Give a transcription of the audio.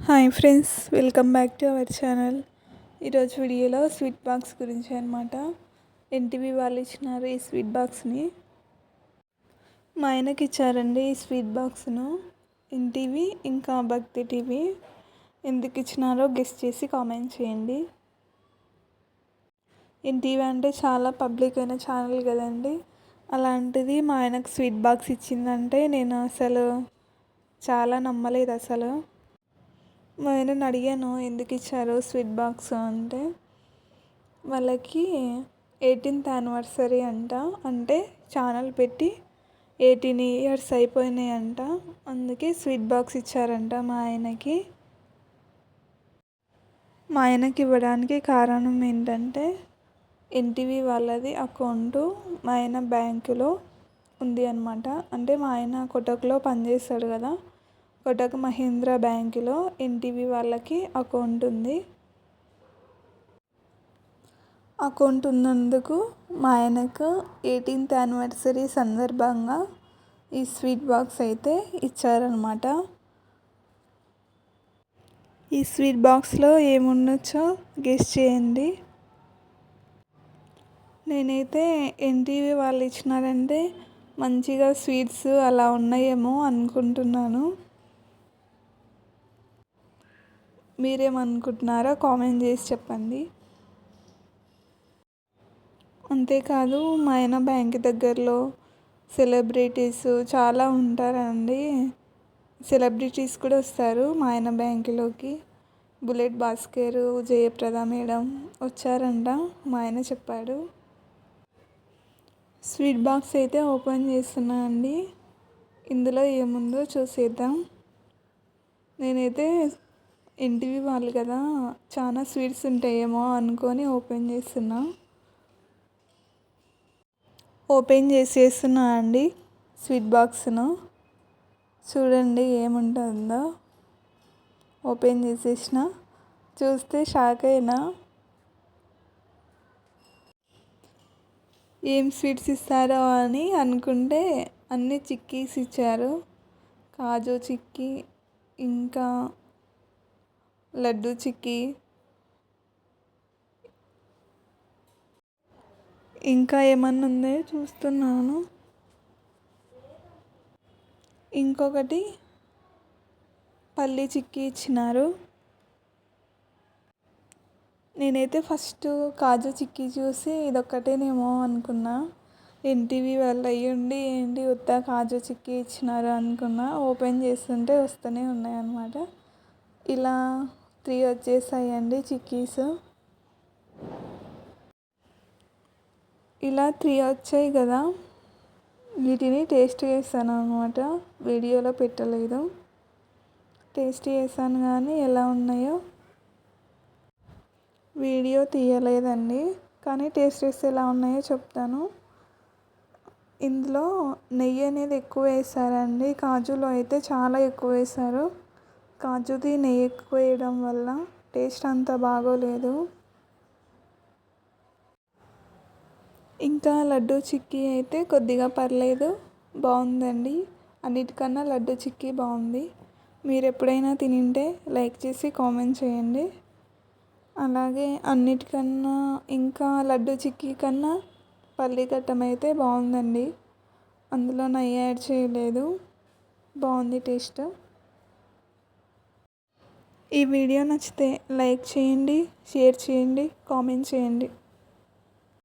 Hi friends, welcome back to our channel. ఈరోజు వీడియోలో sweet box గురించి అనమాట. ఎన్టీవీ వాళ్ళు ఇచ్చినారు ఈ స్వీట్ బాక్స్ని. మా ఆయనకి ఇచ్చారండి ఈ స్వీట్ బాక్స్ను. ఎన్టీవీ ఇంకా భక్తి టీవీ. ఎందుకు ఇచ్చినారో గెస్ట్ చేసి కామెంట్ చేయండి. ఎన్టీవీ అంటే చాలా పబ్లిక్ అయిన ఛానల్ కదండి. అలాంటిది మా ఆయనకు స్వీట్ బాక్స్ ఇచ్చిందంటే నేను అసలు చాలా నమ్మలేదు అసలు. మా ఆయనని అడిగాను ఎందుకు ఇచ్చారు స్వీట్ బాక్స్ అంటే, వాళ్ళకి 18th యానివర్సరీ అంట. అంటే ఛానల్ పెట్టి 18 years అయిపోయినాయి అంట. అందుకే స్వీట్ బాక్స్ ఇచ్చారంట మా ఆయనకి. మా ఆయనకి ఇవ్వడానికి కారణం ఏంటంటే, ఎన్టీవీ వాళ్ళది అకౌంటు మా ఆయన బ్యాంకులో ఉంది అనమాట. అంటే మా ఆయన కోటక్లో పనిచేస్తాడు కదా, కోటక్ మహీంద్రా బ్యాంకులో ఎన్టీవీ వాళ్ళకి అకౌంట్ ఉంది. అకౌంట్ ఉన్నందుకు మా ఆయనకు 18th యానివర్సరీ సందర్భంగా ఈ స్వీట్ బాక్స్ అయితే ఇచ్చారనమాట. ఈ స్వీట్ బాక్స్లో ఏముండొచ్చో గెస్ చేయండి. నేనైతే ఎన్టీవీ వాళ్ళు ఇచ్చినారంటే మంచిగా స్వీట్స్ అలా ఉన్నాయేమో అనుకుంటున్నాను. మీరేమనుకుంటున్నారో కామెంట్ చేసి చెప్పండి. అంతేకాదు మా ఆయన బ్యాంక్ దగ్గరలో సెలబ్రిటీస్ చాలా ఉంటారండి. సెలబ్రిటీస్ కూడా వస్తారు మా ఆయన బ్యాంకులోకి. బుల్లెట్ భాస్కర్, జయప్రద మేడం వచ్చారంట మా ఆయన చెప్పాడు. స్వీట్ బాక్స్ అయితే ఓపెన్ చేస్తున్నా అండి. ఇందులో ఏముందో చూసేద్దాం. నేనైతే ఎన్టీవీ వాళ్ళు కదా, చాలా స్వీట్స్ ఉంటాయేమో అనుకొని ఓపెన్ చేస్తున్నా. ఓపెన్ చేసేస్తున్నా అండి స్వీట్ బాక్స్ను. చూడండి ఏముంటుందో. ఓపెన్ చేసేసిన. చూస్తే షాక్ అయినా. ఏం స్వీట్స్ ఇస్తారో అని అనుకుంటే అన్ని చిక్కీస్ ఇచ్చారు. కాజు చిక్కీ, ఇంకా లడ్డు చిక్కీ, ఇంకా ఏమన్నా ఉందో చూస్తున్నాను. ఇంకొకటి పల్లి చిక్కీ ఇచ్చినారు. నేనైతే ఫస్ట్ కాజు చిక్కీ చూసి ఇదొక్కటేనేమో అనుకున్నా. ఎన్టీవీ వాళ్ళు అయ్యుండి ఏంటి ఉత్త కాజు చిక్కీ ఇచ్చినారు అనుకున్నా. ఓపెన్ చేస్తుంటే వస్తూనే ఉన్నాయన్నమాట. ఇలా 3 వచ్చేసాయండి చిక్కీస్. ఇలా 3 వచ్చాయి కదా, వీటిని టేస్ట్ చేస్తాను అనమాట. వీడియోలో పెట్టలేదు. టేస్ట్ చేశాను కానీ ఎలా ఉన్నాయో వీడియో తీయలేదండి. కానీ టేస్ట్ చేస్తే ఎలా ఉన్నాయో చెప్తాను. ఇందులో నెయ్యి అనేది ఎక్కువ వేసారండి. కాజులో అయితే చాలా ఎక్కువ వేశారు. కాజుది నెయ్యి ఎక్కువ వేయడం వల్ల టేస్ట్ అంత బాగోలేదు. ఇంకా లడ్డు చిక్కీ అయితే కొద్దిగా పర్లేదు, బాగుందండి. అన్నిటికన్నా లడ్డు చిక్కీ బాగుంది. మీరు ఎప్పుడైనా తినింటే లైక్ చేసి కామెంట్ చేయండి. అలాగే అన్నిటికన్నా ఇంకా లడ్డు చిక్కీ కన్నా పల్లికట్టం అయితే బాగుందండి. అందులో నెయ్యి యాడ్ చేయలేదు. బాగుంది టేస్ట్. ఈ వీడియో నచ్చితే లైక్ చేయండి, షేర్ చేయండి, కామెంట్ చేయండి.